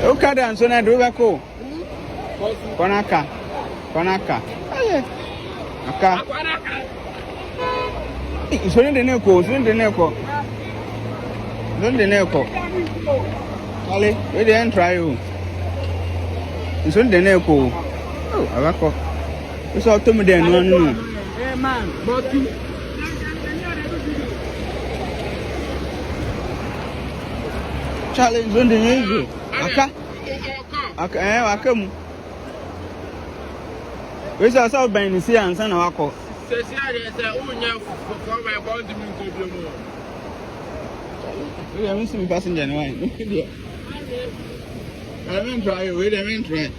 Okay, then, so now do we go? Konaka. Aka. So the neko, Don't the neko. Ali, we didn't try you. So the neko. Oh, Avako. It's all to me then, no. Hey man, but you. Challenge on the music. Aka. Aka. We saw so by the sea and son of Wako. Say, We are missing passenger. I didn't try. We didn't try.